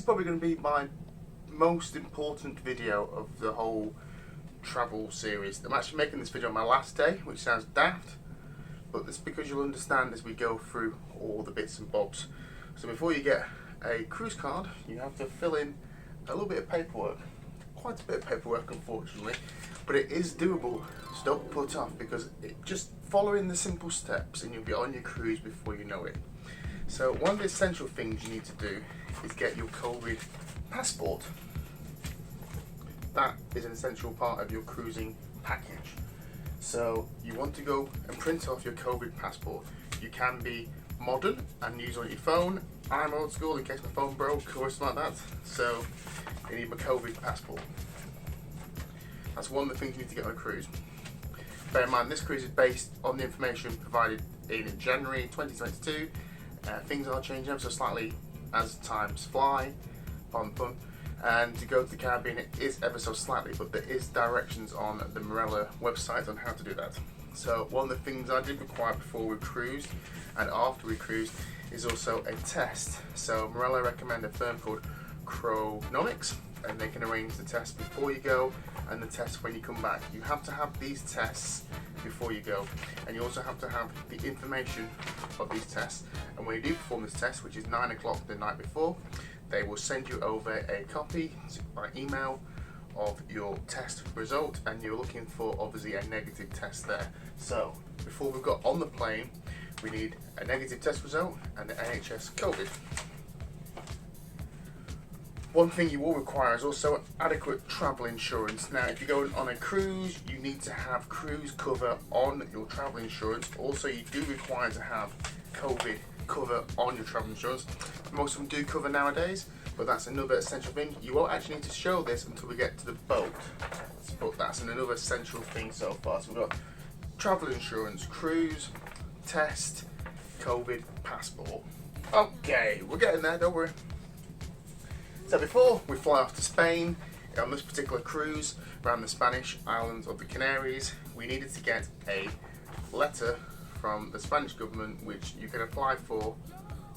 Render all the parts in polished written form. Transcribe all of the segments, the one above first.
probably going to be my most important video of the whole travel series. I'm actually making this video on my last day, which sounds daft, but that's because you'll understand as we go through all the bits and bobs. So before you get a cruise card, you have to fill in a little bit of paperwork. Quite a bit of paperwork, unfortunately, but it is doable, so don't put off, because just following the simple steps and you'll be on your cruise before you know it. So one of the essential things you need to do is get your COVID passport. That is an essential part of your cruising package. So you want to go and print off your COVID passport. You can be modern and use on your phone. I'm old school in case my phone broke or something like that. So you need my COVID passport. That's one of the things you need to get on a cruise. Bear in mind, this cruise is based on the information provided in January 2022. Things are changing ever so slightly as times fly, pardon the pun, and to go to the Caribbean it is ever so slightly, but there is directions on the Marella website on how to do that. So one of the things I did require before we cruised and after we cruised is also a test. So Marella recommend a firm called Chronomics, and they can arrange the test before you go and the test when you come back. You have to have these tests before you go, and you also have to have the information of these tests. And when you do perform this test, which is 9 o'clock the night before, they will send you over a copy by email of your test result, and you're looking for obviously a negative test there. So before we got on the plane, we need a negative test result and the NHS COVID. One thing you will require is also adequate travel insurance. Now, if you're going on a cruise, you need to have cruise cover on your travel insurance. Also, you do require to have COVID cover on your travel insurance. Most of them do cover nowadays, but that's another essential thing. You won't actually need to show this until we get to the boat, but that's another essential thing so far. So we've got travel insurance, cruise, test, COVID, passport. Okay, we're getting there, don't worry. So before we fly off to Spain, on this particular cruise around the Spanish islands of the Canaries, we needed to get a letter from the Spanish government, which you can apply for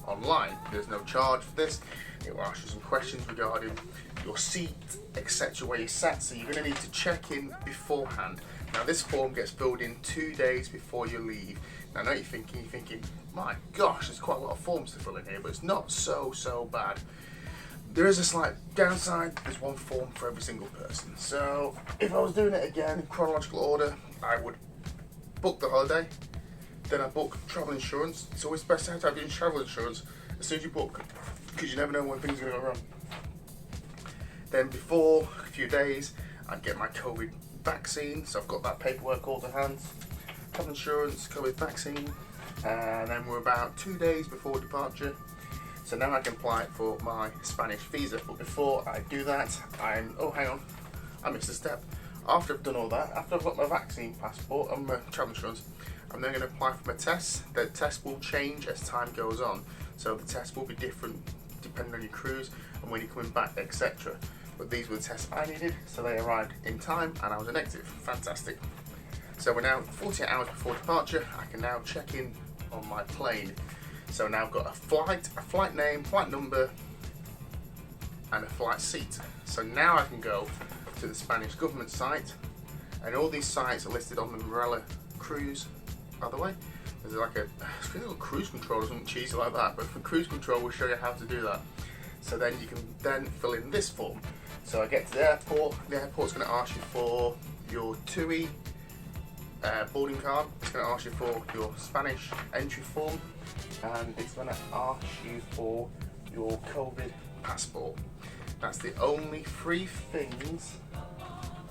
online. There's no charge for this. It will ask you some questions regarding your seat, etc., where you sat, so you're going to need to check in beforehand. Now this form gets filled in 2 days before you leave. Now I know you're thinking, my gosh, there's quite a lot of forms to fill in here, but it's not so bad. There is a slight downside. There's one form for every single person. So if I was doing it again in chronological order, I would book the holiday, then I book travel insurance. It's always best to have your travel insurance as soon as you book, because you never know when things are going to go wrong. Then before a few days, I'd get my COVID vaccine. So I've got that paperwork all to hand. Travel insurance, COVID vaccine, and then we're about 2 days before departure. So now I can apply for my Spanish visa, but before I do that, oh hang on, I missed a step. After I've done all that, after I've got my vaccine passport and my travel insurance, I'm then going to apply for my tests. The test will change as time goes on, so the test will be different depending on your cruise and when you're coming back, etc. But these were the tests I needed, so they arrived in time and I was a negative. Fantastic. So we're now 48 hours before departure. I can now check in on my plane. So now I've got a flight name, flight number, and a flight seat. So now I can go to the Spanish government site, and all these sites are listed on the Marella cruise, by the way. There's like a little cruise control or something cheesy like that, but for cruise control we'll show you how to do that. So then you can then fill in this form. So I get to the airport's going to ask you for your TUI boarding card, it's going to ask you for your Spanish entry form, and it's going to ask you for your COVID passport. That's the only three things,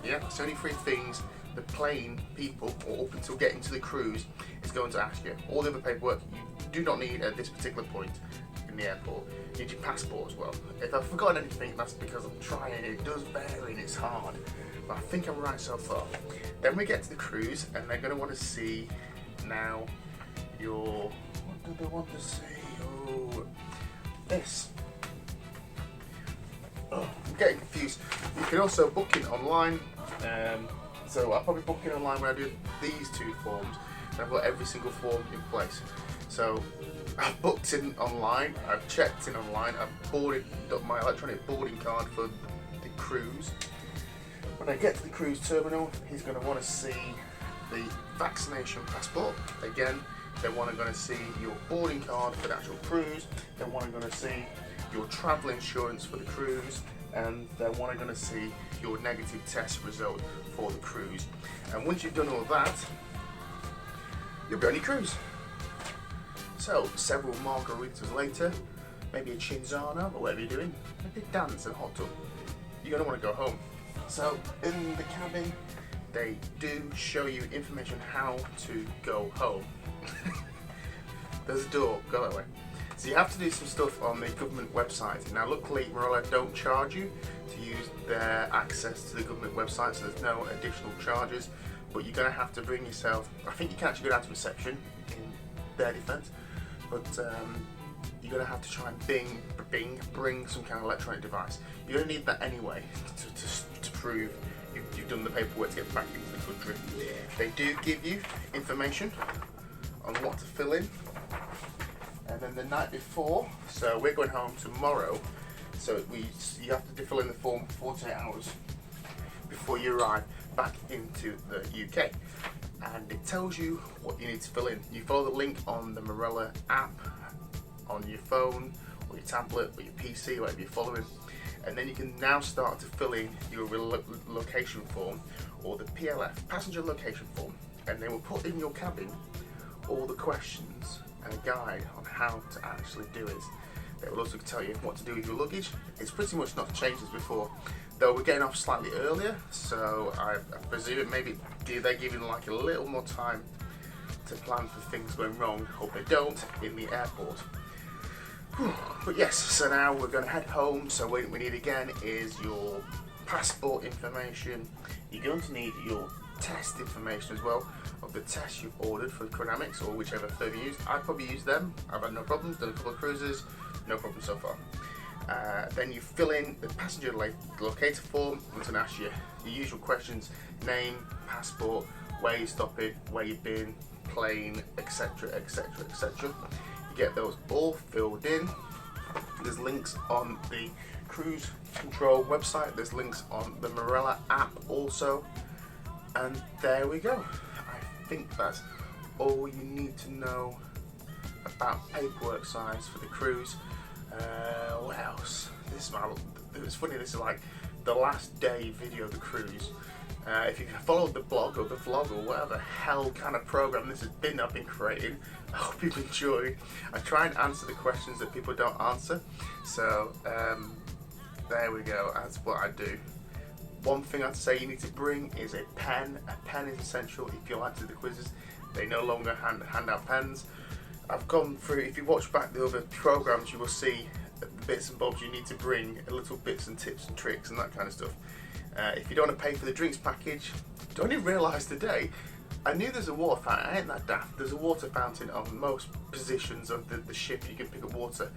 it's only three things the plane people, or up until getting to the cruise, is going to ask you. All the other paperwork you do not need at this particular point in the airport. You need your passport as well. If I've forgotten anything, that's because I'm trying. It does vary and it's hard, but I think I'm right so far. Then we get to the cruise, and they're going to want to see now your, what do they want to see? Oh, this. Oh, I'm getting confused. You can also book it online. So I'll probably book it online when I do these two forms, and I've got every single form in place. So I've booked in online, I've checked in online, I've got my electronic boarding card for the cruise. When I get to the cruise terminal, he's going to want to see the vaccination passport. Again, they're going to see your boarding card for the actual cruise. They're going to see your travel insurance for the cruise, and they're going to see your negative test result for the cruise. And once you've done all that, you'll be on your cruise. So, several margaritas later, maybe a chinzano or whatever you're doing, maybe a dance and a hot tub, you're going to want to go home. So, in the cabin, they do show you information how to go home. There's a door, go that way. So you have to do some stuff on the government website. Now luckily Marella don't charge you to use their access to the government website, so there's no additional charges, but you're going to have to bring yourself, I think you can actually go down to reception in their defence, but you're going to have to try and bring some kind of electronic device. You're going to need that anyway to prove you've done the paperwork to get back into the country. They do give you information on what to fill in, and then the night before, so we're going home tomorrow, so you have to fill in the form 48 hours before you arrive back into the UK, and it tells you what you need to fill in. You follow the link on the Marella app on your phone or your tablet or your PC, whatever you're following, and then you can now start to fill in your location form, or the PLF, passenger location form, and they will put in your cabin all the questions and a guide on how to actually do it. They will also tell you what to do with your luggage. It's pretty much not changed as before, though we're getting off slightly earlier, so I presume it maybe they're giving like a little more time to plan for things going wrong. Hope they don't in the airport. But yes, so now we're going to head home. So what we need again is your passport information. You're going to need your test information as well, of the tests you've ordered for Chronamics or whichever firm you use. I probably use them. I've had no problems, done a couple of cruises, no problem so far. Then you fill in the passenger locator form. It's going to ask you your usual questions: name, passport, where you're stopping, where you've been, plane, etc, etc, etc. You get those all filled in. There's links on the cruise control website, there's links on the Marella app also, and there we go. I think that's all you need to know about paperwork size for the cruise. What else? It's funny, this is like the last day video of the cruise. If you followed the blog or the vlog or whatever hell kind of program this has been I've been creating, I hope you've enjoyed. I try and answer the questions that people don't answer, so there we go, that's what I do. One thing I'd say you need to bring is a pen. A pen is essential if you like to do the quizzes. They no longer hand out pens. I've gone through, if you watch back the other programs, you will see the bits and bobs you need to bring, little bits and tips and tricks and that kind of stuff. If you don't want to pay for the drinks package, I only realised today, I knew there's a water fountain, I ain't that daft. There's a water fountain on most positions of the ship, you can pick up water.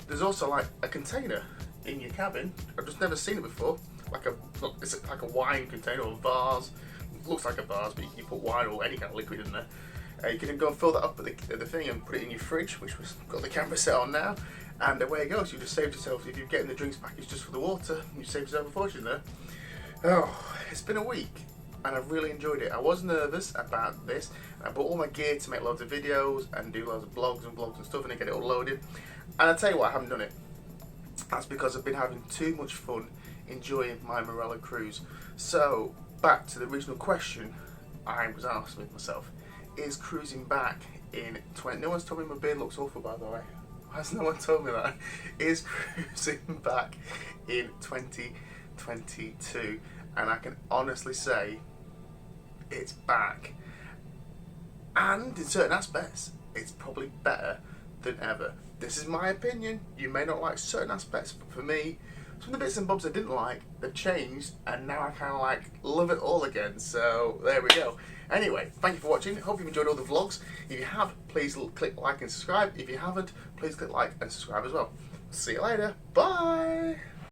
There's also like a container in your cabin, I've just never seen it before, it's like a wine container or a vase. It looks like a vase, but you put wine or any kind of liquid in there. You can go and fill that up at the thing and put it in your fridge, which we've got the camera set on now, and away it goes. You just saved yourself, if you're getting the drinks package just for the water, you saved yourself a fortune there. Oh, it's been a week and I've really enjoyed it. I was nervous about this. I bought all my gear to make loads of videos and do loads of blogs and stuff and get it all loaded. And I'll tell you what, I haven't done it. That's because I've been having too much fun enjoying my Marella cruise. So, back to the original question I was asking with myself. Is cruising back in 20... No one's told me my beard looks awful, by the way. Why has no one told me that? Is cruising back in 2022? And I can honestly say it's back, and in certain aspects it's probably better than ever. This is my opinion. You may not like certain aspects, but for me, some of the bits and bobs I didn't like, they've changed, and now I kind of like love it all again. So there we go. Anyway, thank you for watching. Hope you've enjoyed all the vlogs. If you have, please click like and subscribe. If you haven't, please click like and subscribe as well. See you later. Bye.